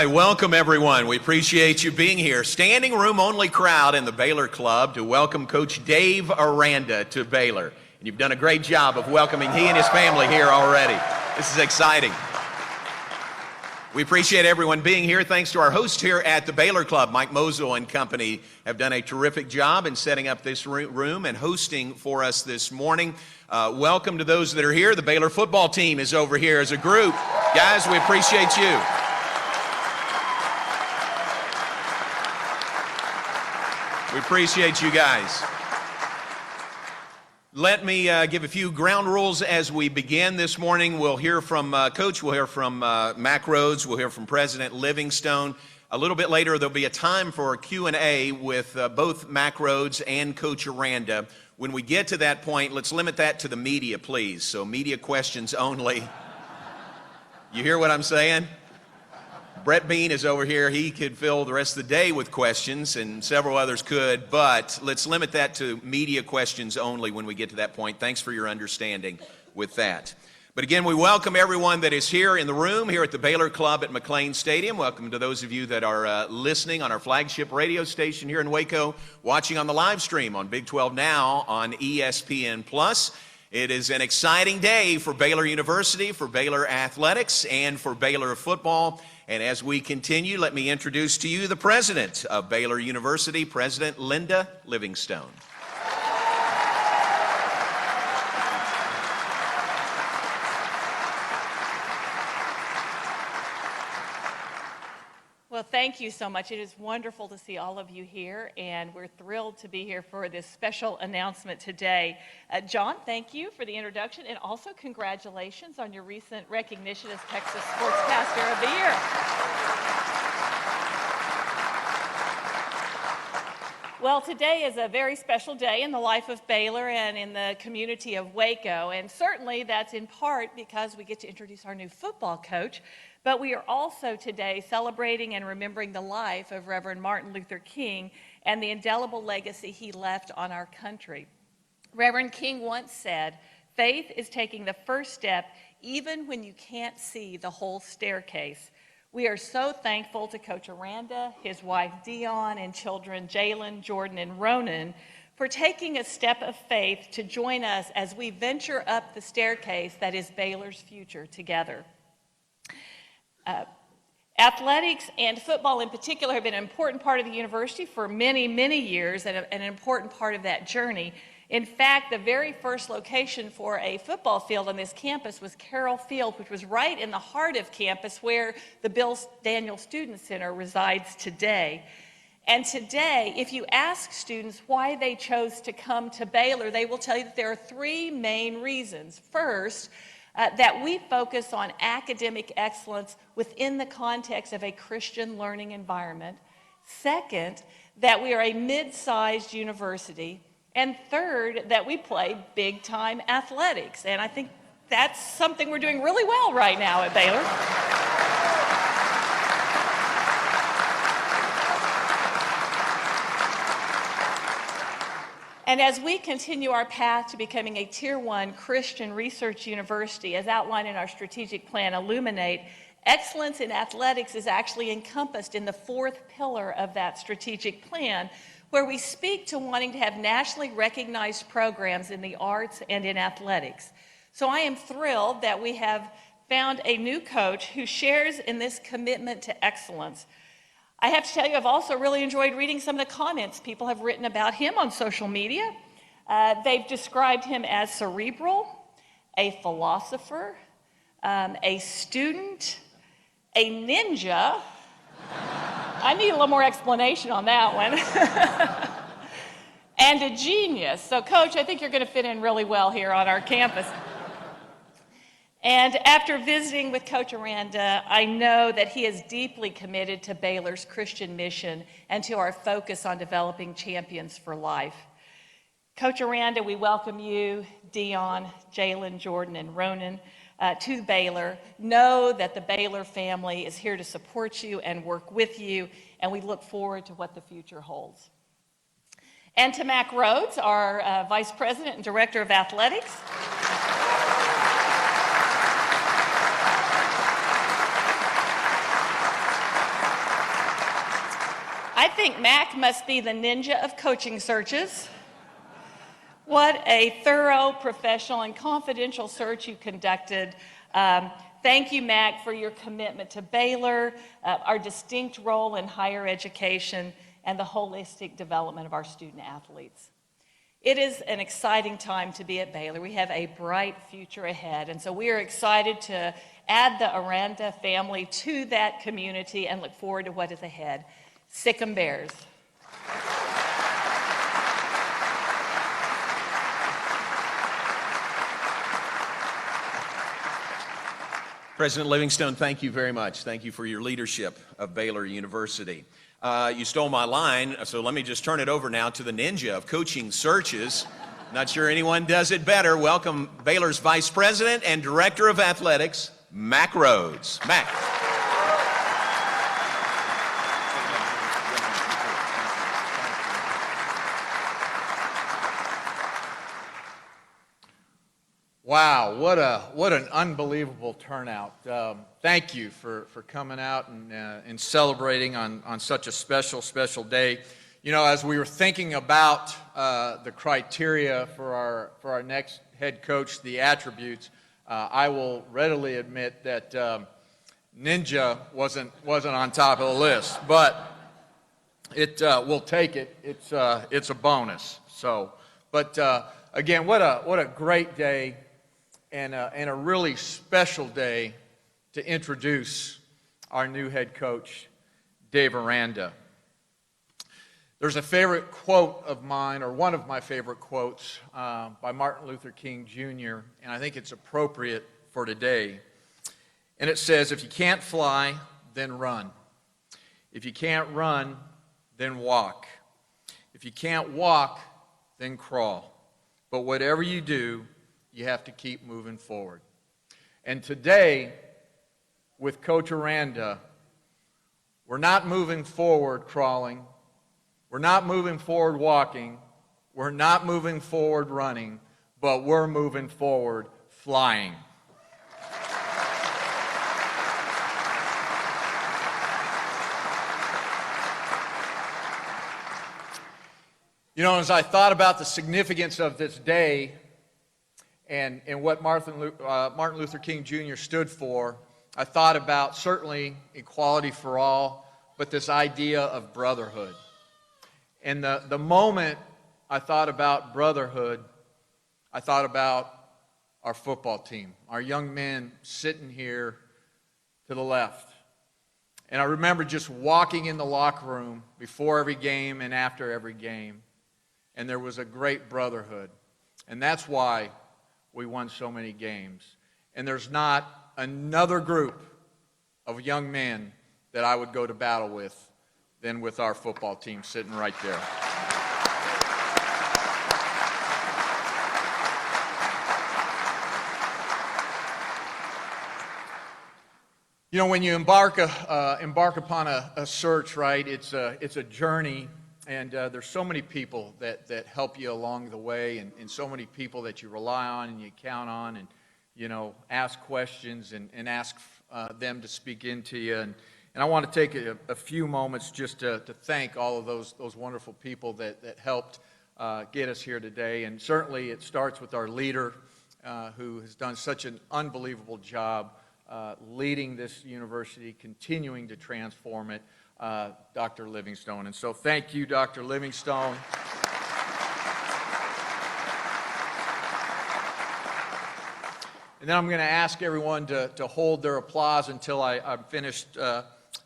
right, welcome everyone. We appreciate you being here. Standing room only crowd in the Baylor Club to welcome Coach Dave Aranda to Baylor. And you've done a great job of welcoming he and his family here already. This is exciting. We appreciate everyone being here. Thanks to our host here at the Baylor Club, Mike Mosel and company have done a terrific job in setting up this room and hosting for us this morning. Welcome to those that are here. The Baylor football team is over here as a group. Guys, we appreciate you. We appreciate you guys. Let me give a few ground rules as we begin this morning. We'll hear from Coach, we'll hear from Mack Rhoades, we'll hear from President Livingstone. A little bit later, there'll be a time for a Q&A with both Mack Rhoades and Coach Aranda. When we get to that point, let's limit that to the media, please. So media questions only. You hear what I'm saying? Brett Bean is over here. He could fill the rest of the day with questions, and several others could, but let's limit that to media questions only when we get to that point. Thanks for your understanding with that. But again, we welcome everyone that is here in the room, here at the Baylor Club at McLean Stadium. Welcome to those of you that are listening on our flagship radio station here in Waco, watching on the live stream on Big 12 Now on ESPN+. It is an exciting day for Baylor University, for Baylor Athletics, and for Baylor football. And as we continue, let me introduce to you the president of Baylor University, President Linda Livingstone. Well, thank you so much. It is wonderful to see all of you here, and we're thrilled to be here for this special announcement today. John, thank you for the introduction, and also congratulations on your recent recognition as Texas Sportscaster of the Year. Well, today is a very special day in the life of Baylor and in the community of Waco, and certainly that's in part because we get to introduce our new football coach. But we are also today celebrating and remembering the life of Reverend Martin Luther King and the indelible legacy he left on our country. Reverend King once said, "Faith is taking the first step even when you can't see the whole staircase." We are so thankful to Coach Aranda, his wife Dion, and children Jalen, Jordan, and Ronan for taking a step of faith to join us as we venture up the staircase that is Baylor's future together. Athletics and football in particular have been an important part of the university for many, many years, and an important part of that journey. In fact, the very first location for a football field on this campus was Carroll Field, which was right in the heart of campus where the Bill Daniel Student Center resides today. And today, if you ask students why they chose to come to Baylor, they will tell you that there are three main reasons. First, that we focus on academic excellence within the context of a Christian learning environment. Second, that we are a mid-sized university. And third, that we play big-time athletics. And I think that's something we're doing really well right now at Baylor. And as we continue our path to becoming a Tier 1 Christian research university, as outlined in our strategic plan, Illuminate, excellence in athletics is actually encompassed in the fourth pillar of that strategic plan, where we speak to wanting to have nationally recognized programs in the arts and in athletics. So I am thrilled that we have found a new coach who shares in this commitment to excellence. I have to tell you, I've also really enjoyed reading some of the comments people have written about him on social media. They've described him as cerebral, a philosopher, a student, a ninja. I need a little more explanation on that one. And a genius. So, Coach, I think you're going to fit in really well here on our campus. And after visiting with Coach Aranda, I know that he is deeply committed to Baylor's Christian mission and to our focus on developing champions for life. Coach Aranda, we welcome you, Dion, Jalen, Jordan, and Ronan to Baylor. Know that the Baylor family is here to support you and work with you, and we look forward to what the future holds. And to Mack Rhoades, our Vice President and Director of Athletics. I think Mac must be the ninja of coaching searches. What a thorough, professional, and confidential search you conducted. Thank you, Mac, for your commitment to Baylor, our distinct role in higher education, and the holistic development of our student athletes. It is an exciting time to be at Baylor. We have a bright future ahead, and so we are excited to add the Aranda family to that community and look forward to what is ahead. Sic 'em Bears. President Livingstone, thank you very much. Thank you for your leadership of Baylor University. You stole my line, so let me just turn it over now to the ninja of coaching searches. Not sure anyone does it better. Welcome Baylor's Vice President and Director of Athletics, Mac Rhodes. Mac. Wow, what an unbelievable turnout. Thank you for coming out and celebrating on such a special day. You know, as we were thinking about the criteria for our next head coach, the attributes, I will readily admit that ninja wasn't on top of the list, but we'll take it. It's a bonus. So, but again, what a great day. And a really special day to introduce our new head coach, Dave Aranda. There's a favorite quote of mine, or one of my favorite quotes, by Martin Luther King Jr., and I think it's appropriate for today. And it says, if you can't fly, then run. If you can't run, then walk. If you can't walk, then crawl. But whatever you do, you have to keep moving forward. And today, with Coach Aranda, we're not moving forward crawling, we're not moving forward walking, we're not moving forward running, but we're moving forward flying. You know, as I thought about the significance of this day, and what Martin Luther King Jr. stood for, I thought about certainly equality for all, but this idea of brotherhood. And the moment I thought about brotherhood, I thought about our football team, our young men sitting here to the left. And I remember just walking in the locker room before every game and after every game, and there was a great brotherhood. And that's why we won so many games. And there's not another group of young men that I would go to battle with than with our football team sitting right there. You know, when you embark upon a search, right, it's a journey. And there's so many people that help you along the way, and so many people that you rely on and you count on, and, you know, ask questions and ask them to speak into you. And I want to take a few moments just to thank all of those wonderful people that helped get us here today. And certainly it starts with our leader, who has done such an unbelievable job leading this university, continuing to transform it. Dr. Livingstone. And so thank you, Dr. Livingstone. And then I'm going to ask everyone to hold their applause until I'm finished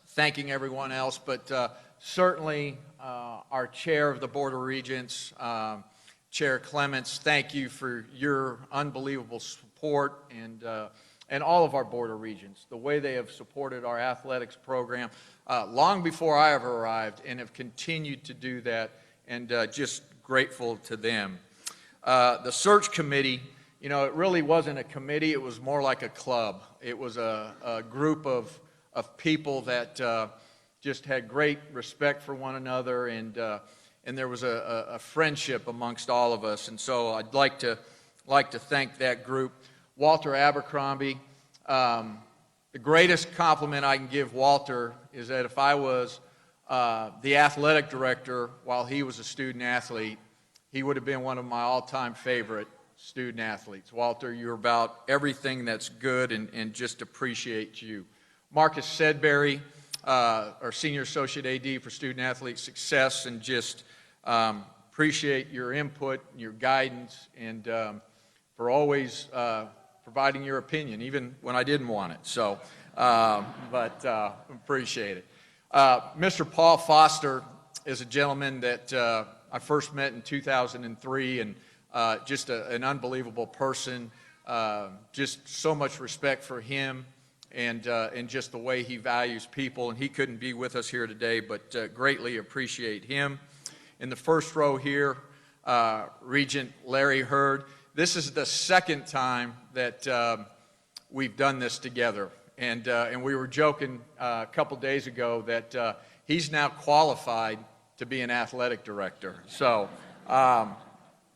thanking everyone else. But certainly our chair of the Board of Regents, Chair Clements, thank you for your unbelievable support, and all of our Board of Regents, the way they have supported our athletics program long before I ever arrived, and have continued to do that, and just grateful to them. The search committee, you know, it really wasn't a committee, it was more like a club. It was a group of people that just had great respect for one another, and there was a friendship amongst all of us. And so I'd like to thank that group. Walter Abercrombie, the greatest compliment I can give Walter is that if I was the athletic director while he was a student athlete, he would have been one of my all-time favorite student athletes. Walter, you're about everything that's good and just appreciate you. Marcus Sedberry, our Senior Associate AD for Student Athlete Success, and just appreciate your input, your guidance, and for always providing your opinion, even when I didn't want it. So, appreciate it. Mr. Paul Foster is a gentleman that I first met in 2003, and just an unbelievable person. Just so much respect for him and just the way he values people. And he couldn't be with us here today, but greatly appreciate him. In the first row here, Regent Larry Hurd. This is the second time that we've done this together. And we were joking a couple days ago that he's now qualified to be an athletic director. So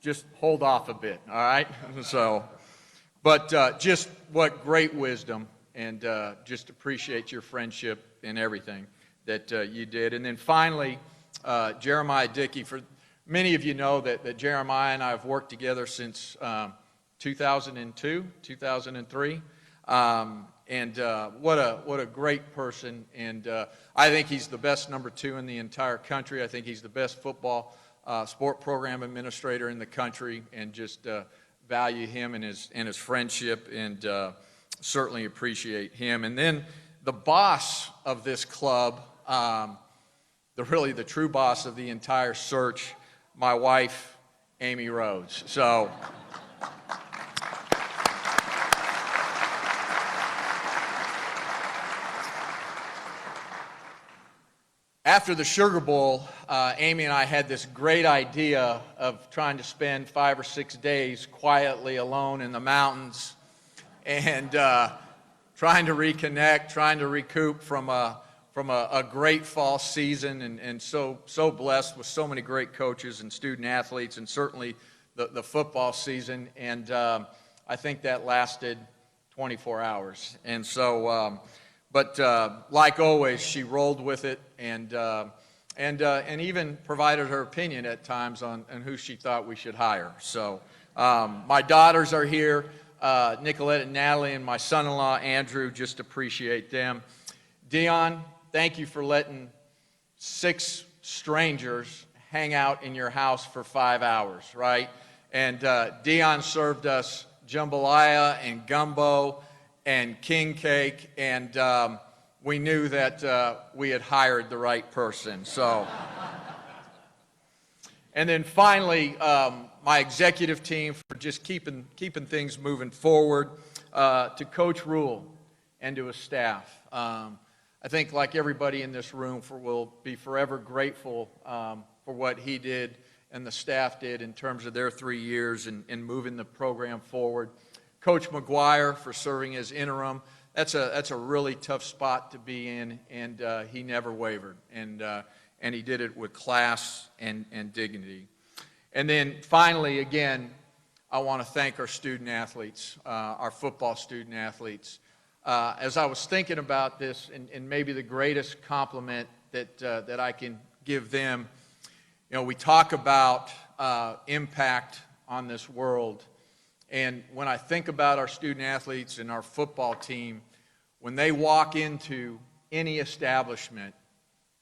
just hold off a bit, all right? So, but just what great wisdom, and just appreciate your friendship and everything that you did. And then finally, Jeremiah Dickey. For many of you know that Jeremiah and I have worked together since 2002, 2003. And what a great person, and I think he's the best number 2 in the entire country. I think he's the best football sport program administrator in the country, and just value him and his friendship, and certainly appreciate him. And then the boss of this club, the true boss of the entire search, my wife, Amy Rhodes. So. After the Sugar Bowl, Amy and I had this great idea of trying to spend 5 or 6 days quietly alone in the mountains and trying to reconnect, trying to recoup from a great fall season, and so blessed with so many great coaches and student athletes, and certainly the football season. And I think that lasted 24 hours. And so, but like always, she rolled with it, and even provided her opinion at times on who she thought we should hire. So my daughters are here, Nicolette and Natalie, and my son-in-law, Andrew. Just appreciate them. Dion, thank you for letting 6 strangers hang out in your house for 5 hours, right? And Dion served us jambalaya and gumbo and king cake, and we knew that we had hired the right person. So, and then finally, my executive team for just keeping things moving forward, to Coach Rule and to his staff. I think, like everybody in this room, will be forever grateful for what he did and the staff did in terms of their 3 years and moving the program forward. Coach McGuire for serving as interim. That's a really tough spot to be in, and he never wavered, and he did it with class and dignity. And then finally, again, I want to thank our student athletes, our football student athletes. As I was thinking about this, and maybe the greatest compliment that I can give them, we talk about impact on this world. And when I think about our student athletes and our football team, when they walk into any establishment,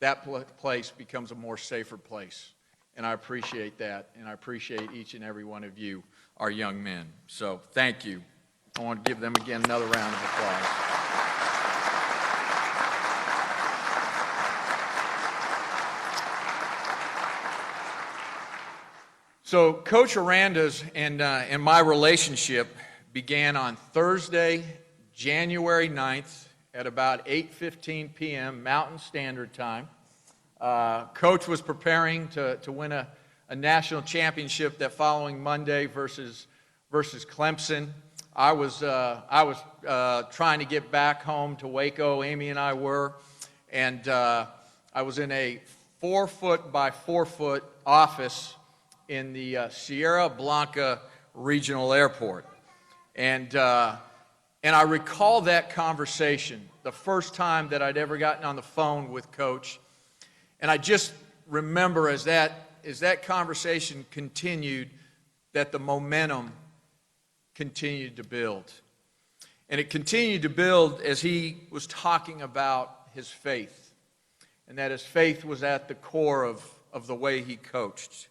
that place becomes a more safer place. And I appreciate that, and I appreciate each and every one of you, our young men. So thank you. I want to give them again another round of applause. So Coach Aranda's and my relationship began on Thursday, January 9th at about 8:15 p.m. Mountain Standard Time. Coach was preparing to win a national championship that following Monday versus Clemson. I was trying to get back home to Waco. Amy and I were, and I was in a 4-foot by 4-foot office in the Sierra Blanca Regional Airport. And I recall that conversation, the first time that I'd ever gotten on the phone with Coach. And I just remember as that conversation continued, that the momentum continued to build. And it continued to build as he was talking about his faith, and that his faith was at the core of the way he coached.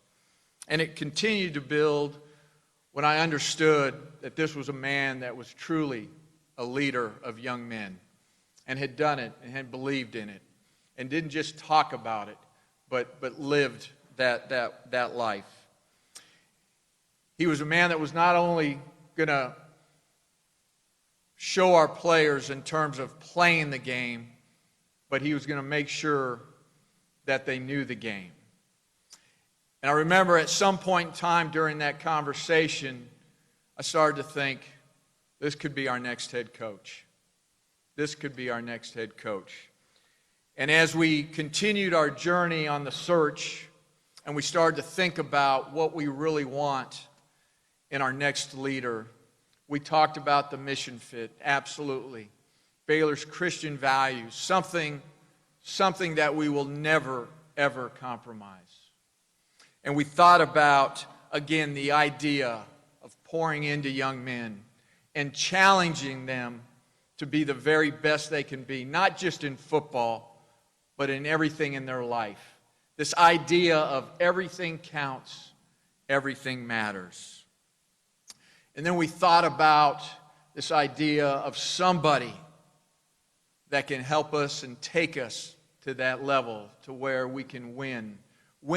And it continued to build when I understood that this was a man that was truly a leader of young men, and had done it and had believed in it, and didn't just talk about it, but lived that life. He was a man that was not only going to show our players in terms of playing the game, but he was going to make sure that they knew the game. And I remember at some point in time during that conversation, I started to think, this could be our next head coach. This could be our next head coach. And as we continued our journey on the search, and we started to think about what we really want in our next leader, we talked about the mission fit, absolutely. Baylor's Christian values, something that we will never, ever compromise. And we thought about, again, the idea of pouring into young men and challenging them to be the very best they can be, not just in football, but in everything in their life. This idea of everything counts, everything matters. And then we thought about this idea of somebody that can help us and take us to that level to where we can win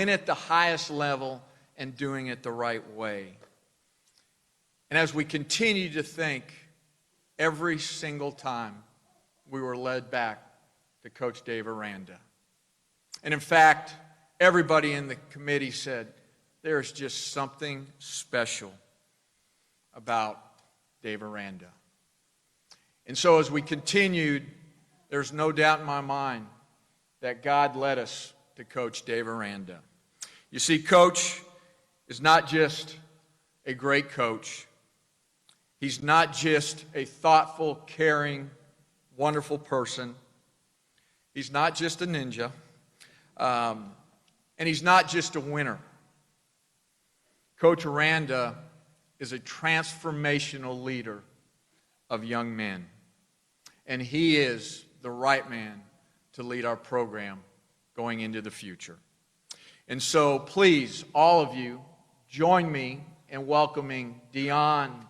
at the highest level and doing it the right way. And as we continue to think, every single time we were led back to Coach Dave Aranda. And in fact, everybody in the committee said, there's just something special about Dave Aranda. And so as we continued, there's no doubt in my mind that God led us to Coach Dave Aranda. You see, Coach is not just a great coach. He's not just a thoughtful, caring, wonderful person. He's not just a ninja. And he's not just a winner. Coach Aranda is a transformational leader of young men. And he is the right man to lead our program going into the future. And so please, all of you, join me in welcoming Dion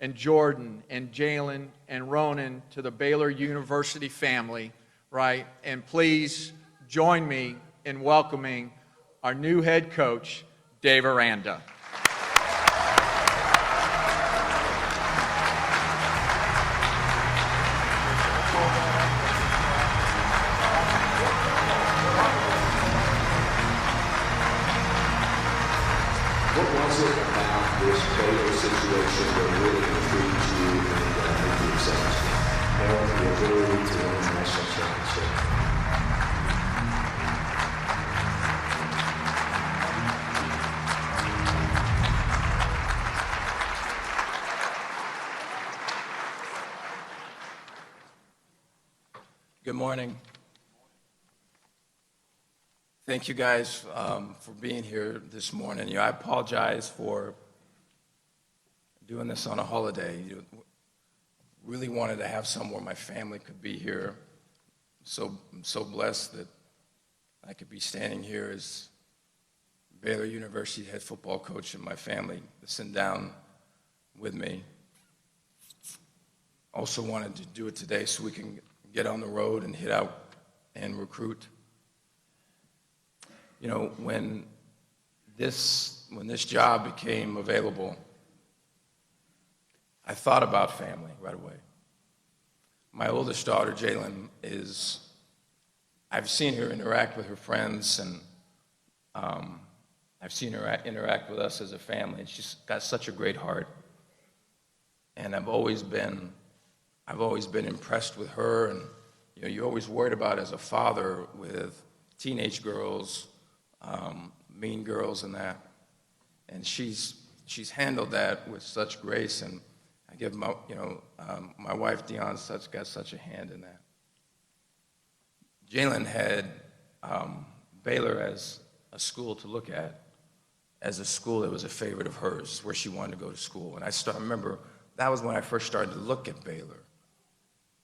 and Jordan and Jalen and Ronan to the Baylor University family, right? And please join me in welcoming our new head coach, Dave Aranda. What was it about this Baylor situation that really intrigued you and made you excited? Well, the ability to win a national championship. Good morning. Thank you guys for being here this morning. I apologize for doing this on a holiday. Really wanted to have somewhere my family could be here. I'm so blessed that I could be standing here as Baylor University head football coach and my family sitting down with me. Also wanted to do it today so we can get on the road and hit out and recruit. You know, when this job became available, I thought about family right away. My oldest daughter, Jalen, I've seen her interact with her friends, and I've seen her interact with us as a family, and she's got such a great heart. And I've always been impressed with her, and you're always worried about as a father with teenage girls, mean girls and that. And she's handled that with such grace, and I give my wife Dion's got such a hand in that. Jalen had Baylor as a school to look at, as a school that was a favorite of hers, where she wanted to go to school. And I remember that was when I first started to look at Baylor.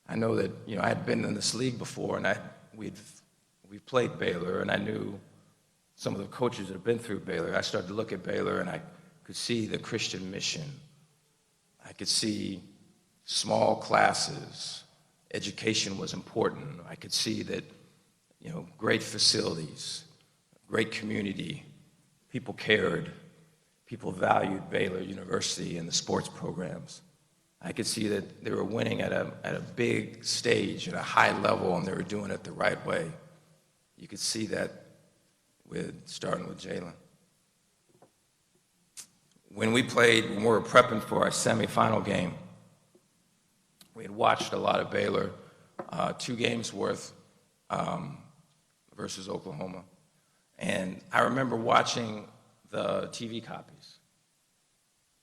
I know that, I had been in this league before, and we played Baylor, and I knew some of the coaches that had been through Baylor. I started to look at Baylor, and I could see the Christian mission. I could see small classes. Education was important. I could see that, great facilities, great community, people cared, people valued Baylor University and the sports programs. I could see that they were winning at a big stage, at a high level, and they were doing it the right way. You could see that starting with Jalen. When we were prepping for our semifinal game, we had watched a lot of Baylor, 2 games worth versus Oklahoma. And I remember watching the TV copies.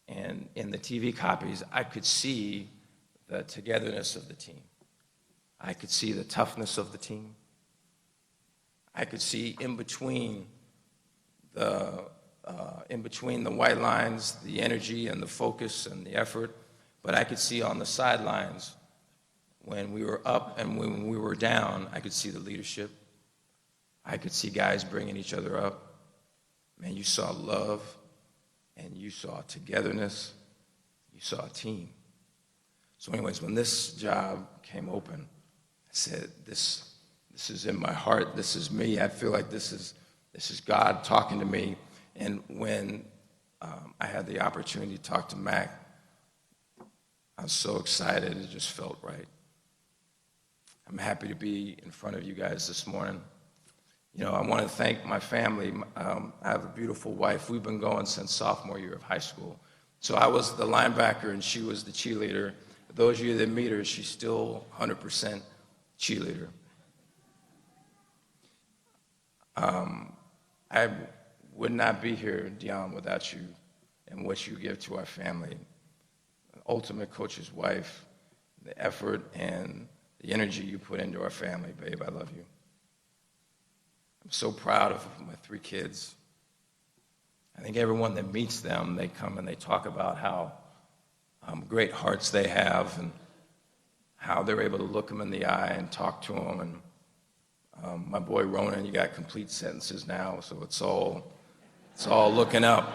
And in the TV copies, I could see the togetherness of the team. I could see the toughness of the team. I could see in between the white lines, the energy and the focus and the effort. But I could see on the sidelines, when we were up and when we were down, I could see the leadership. I could see guys bringing each other up. Man, you saw love, and you saw togetherness. You saw a team. So anyways, when this job came open, I said, this is in my heart. This is me. I feel like this is God talking to me. And when I had the opportunity to talk to Mac, I was so excited. It just felt right. I'm happy to be in front of you guys this morning. I want to thank my family. I have a beautiful wife. We've been going since sophomore year of high school. So I was the linebacker and she was the cheerleader. Those of you that meet her, she's still 100% cheerleader. I would not be here, Dion, without you and what you give to our family. Ultimate coach's wife, the effort and the energy you put into our family, babe, I love you. I'm so proud of my 3 kids. I think everyone that meets them, they come and they talk about how great hearts they have and how they're able to look them in the eye and talk to them. And my boy Ronan, you got complete sentences now, so it's all looking up.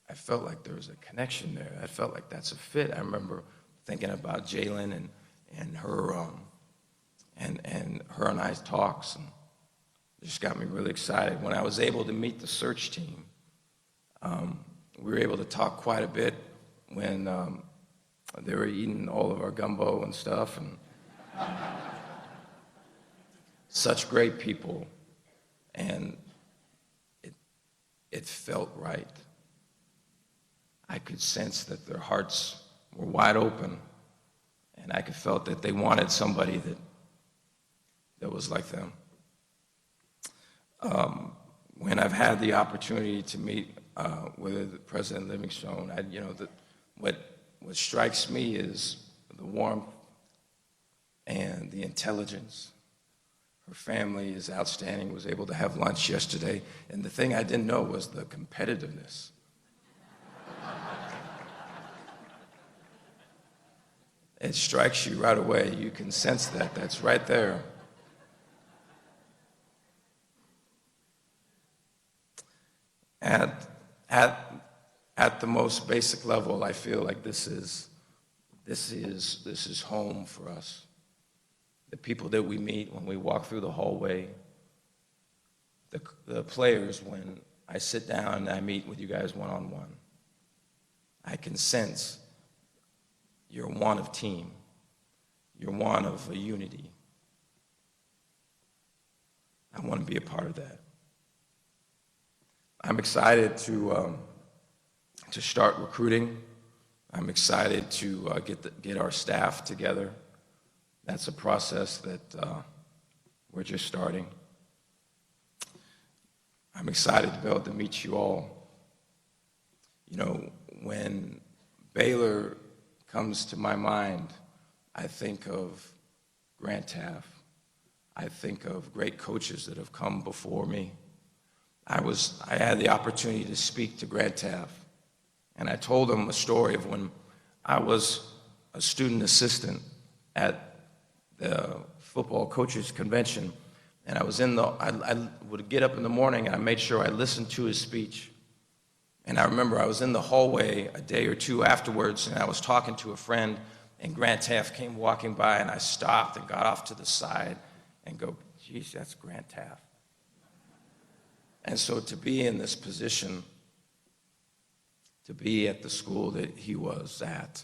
I felt like there was a connection there. I felt like that's a fit. I remember thinking about Jalen and her and I's talks, and it just got me really excited. When I was able to meet the search team, we were able to talk quite a bit when they were eating all of our gumbo and stuff, and such great people, and it felt right. I could sense that their hearts were wide open, and I could felt that they wanted somebody that was like them. When I've had the opportunity to meet with President Livingstone, what strikes me is the warmth and the intelligence. Her family is outstanding. Was able to have lunch yesterday, and the thing I didn't know was the competitiveness. It strikes you right away. You can sense that. That's right there. At the most basic level, I feel like this is home for us. The people that we meet when we walk through the hallway, the players when I sit down and I meet with you guys one-on-one, I can sense you're one of team. You're one of a unity. I want to be a part of that. I'm excited to start recruiting. I'm excited to get our staff together. That's a process that we're just starting. I'm excited to be able to meet you all. You know, when Baylor comes to my mind, I think of Grant Taft. I think of great coaches that have come before me. I had the opportunity to speak to Grant Taft, and I told him a story of when I was a student assistant at the football coaches convention, and I would get up in the morning and I made sure I listened to his speech. And I remember I was in the hallway a day or two afterwards, and I was talking to a friend, and Grant Taft came walking by, and I stopped and got off to the side and go, geez, that's Grant Taft. And so to be in this position, to be at the school that he was at,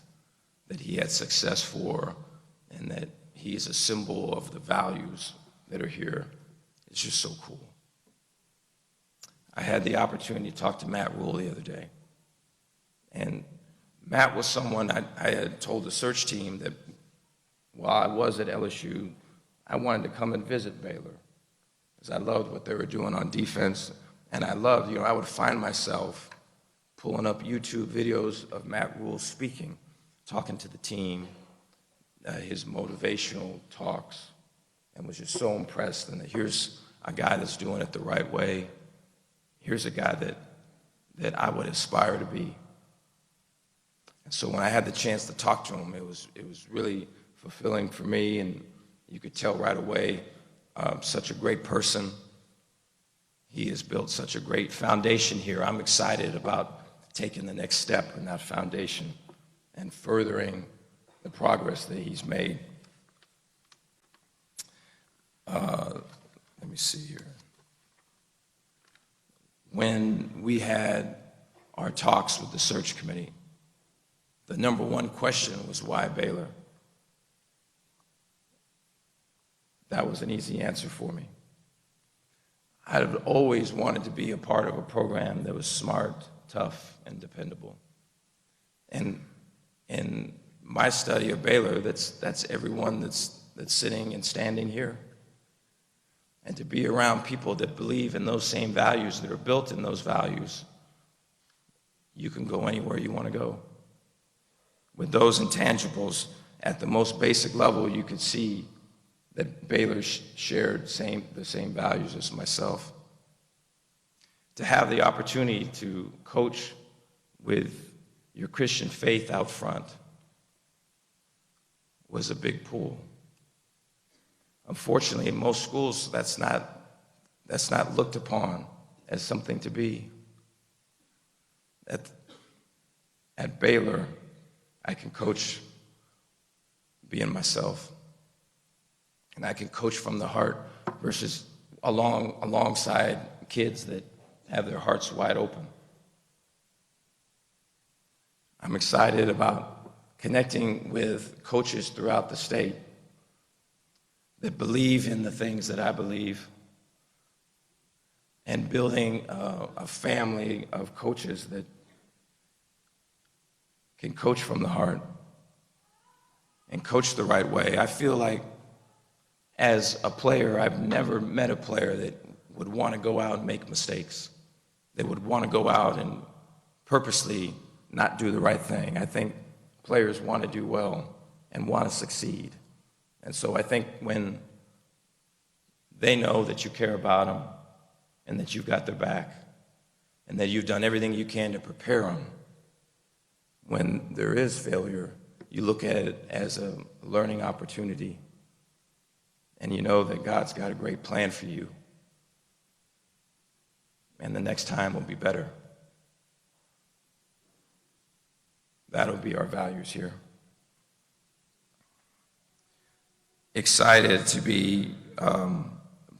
that he had success for, and that he is a symbol of the values that are here, it's just so cool. I had the opportunity to talk to Matt Rule the other day. And Matt was someone I had told the search team that while I was at LSU, I wanted to come and visit Baylor, because I loved what they were doing on defense. And I loved, I would find myself pulling up YouTube videos of Matt Rule speaking, talking to the team, his motivational talks, and was just so impressed. And that here's a guy that's doing it the right way. Here's a guy that I would aspire to be. And so when I had the chance to talk to him, it was really fulfilling for me, and you could tell right away, such a great person. He has built such a great foundation here. I'm excited about taking the next step in that foundation and furthering the progress that he's made. Let me see here. When we had our talks with the search committee, the number one question was, why Baylor? That was an easy answer for me. I'd always wanted to be a part of a program that was smart, tough, and dependable. And in my study of Baylor, that's everyone that's sitting and standing here. And to be around people that believe in those same values, that are built in those values, you can go anywhere you want to go. With those intangibles, at the most basic level, you could see that Baylor shared the same values as myself. To have the opportunity to coach with your Christian faith out front was a big pull. Unfortunately, in most schools, that's not looked upon as something to be. At Baylor, I can coach being myself. And I can coach from the heart versus alongside kids that have their hearts wide open. I'm excited about connecting with coaches throughout the state that believe in the things that I believe, and building a family of coaches that can coach from the heart and coach the right way. I feel like as a player, I've never met a player that would want to go out and make mistakes, that would want to go out and purposely not do the right thing. I think players want to do well and want to succeed. And so I think when they know that you care about them and that you've got their back and that you've done everything you can to prepare them, when there is failure, you look at it as a learning opportunity, and you know that God's got a great plan for you, and the next time will be better. That'll be our values here. Excited to be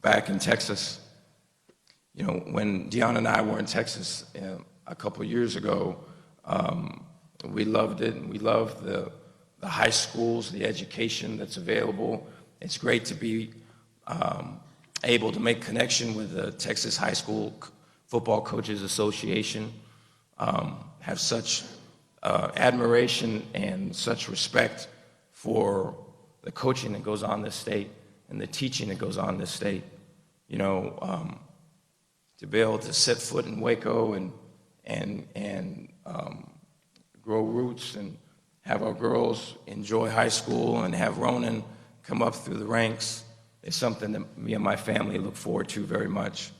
back in Texas. You know, when Dion and I were in Texas a couple years ago, we loved it, and we loved the high schools, the education that's available. It's great to be able to make connection with the Texas High School Football Coaches Association, have such admiration and such respect for the coaching that goes on in this state and the teaching that goes on in this state. You know, to be able to set foot in Waco and grow roots and have our girls enjoy high school and have Ronan come up through the ranks is something that me and my family look forward to very much.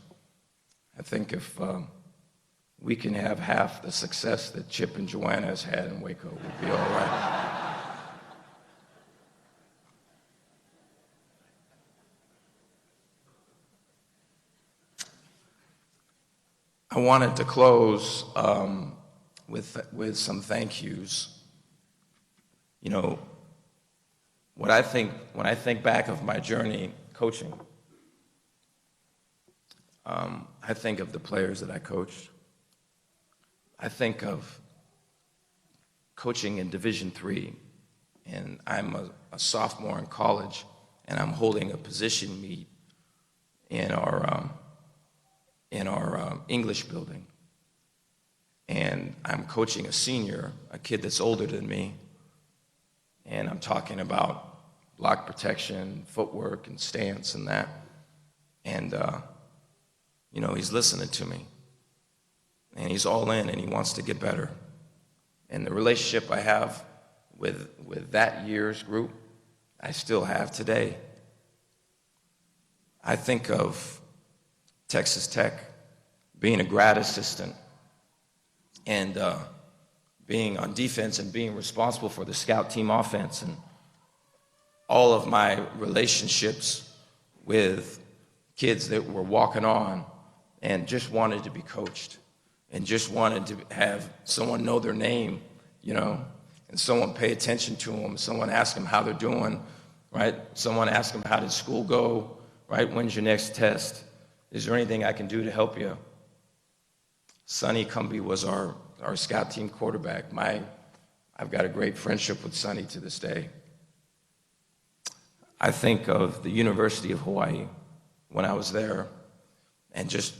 I think if we can have half the success that Chip and Joanna has had in Waco, we'll be all right. I wanted to close with some thank yous. You know, when I think back of my journey coaching, I think of the players that I coached. I think of coaching in Division III, and I'm a sophomore in college, and I'm holding a position meet in our English building. And I'm coaching a senior, a kid that's older than me, and I'm talking about block protection, footwork, and stance and that. And, you know, he's listening to me. And he's all in, and he wants to get better. And the relationship I have with that year's group, I still have today. I think of Texas Tech being a grad assistant and being on defense and being responsible for the scout team offense, and all of my relationships with kids that were walking on and just wanted to be coached and just wanted to have someone know their name, you know, and someone pay attention to them, someone ask them how they're doing, right? Someone ask them, how did school go, right? When's your next test? Is there anything I can do to help you? Sonny Cumbie was our scout team quarterback. I've got a great friendship with Sonny to this day. I think of the University of Hawaii when I was there, and just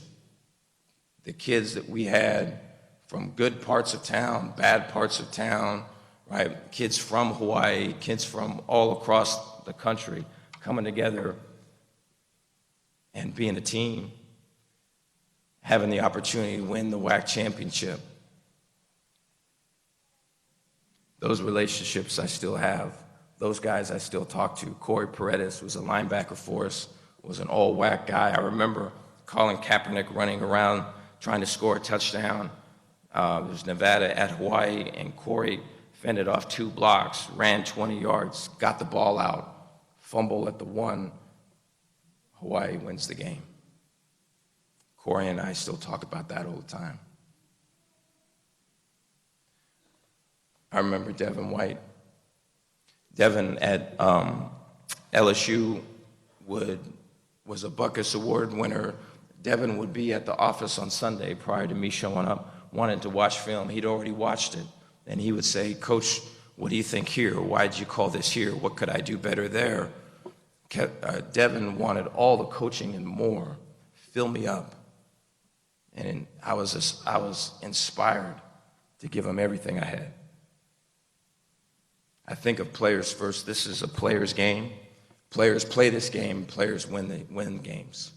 the kids that we had from good parts of town, bad parts of town, right? Kids from Hawaii, kids from all across the country coming together and being a team, having the opportunity to win the WAC championship. Those relationships I still have. Those guys I still talk to. Corey Paredes was a linebacker for us, was an all WAC guy. I remember Colin Kaepernick running around trying to score a touchdown. There's Nevada at Hawaii, and Corey fended off 2 blocks, ran 20 yards, got the ball out, fumble at the 1. Hawaii wins the game. Corey and I still talk about that all the time. I remember Devin White. Devin at LSU was a Buckus Award winner. Devin would be at the office on Sunday prior to me showing up, wanting to watch film. He'd already watched it. And he would say, "Coach, what do you think here? Why'd you call this here? What could I do better there?" Devin wanted all the coaching and more. Fill me up. And I was inspired to give him everything I had. I think of players first. This is a player's game. Players play this game. Players win games.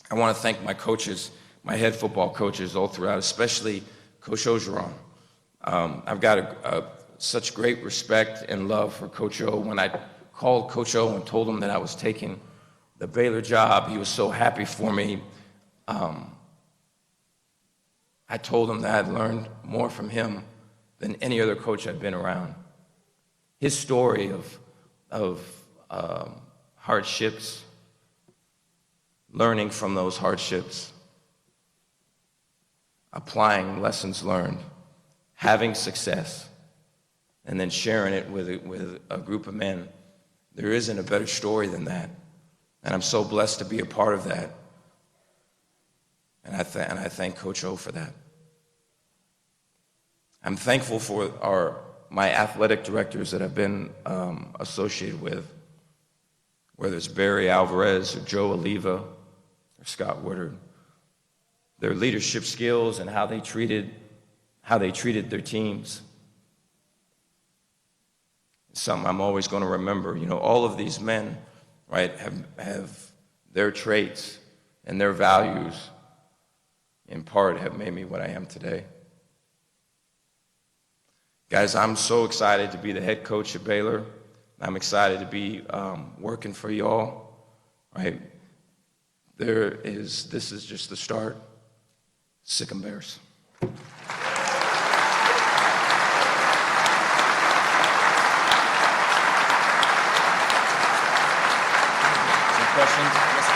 I want to thank my coaches, my head football coaches all throughout, especially Coach Ogeron. I've got such great respect and love for Coach O. When I called Coach O and told him that I was taking the Baylor job, he was so happy for me. I told him that I'd learned more from him than any other coach I've been around. His story of hardships, learning from those hardships, applying lessons learned, having success, and then sharing it with a group of men. There isn't a better story than that. And I'm so blessed to be a part of that. And I thank Coach O for that. I'm thankful for my athletic directors that I've been associated with, whether it's Barry Alvarez or Joe Oliva or Scott Woodard. Their leadership skills and how they treated their teams. It's something I'm always going to remember. You know, all of these men, right, have their traits and their values, in part, have made me what I am today. Guys, I'm so excited to be the head coach at Baylor. I'm excited to be working for y'all, right? This is just the start. Sick and Bears. Questions? Yes.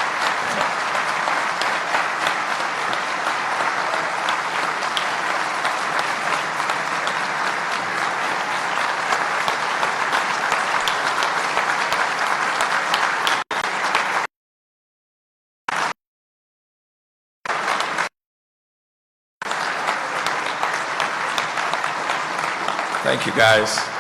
Thank you, guys.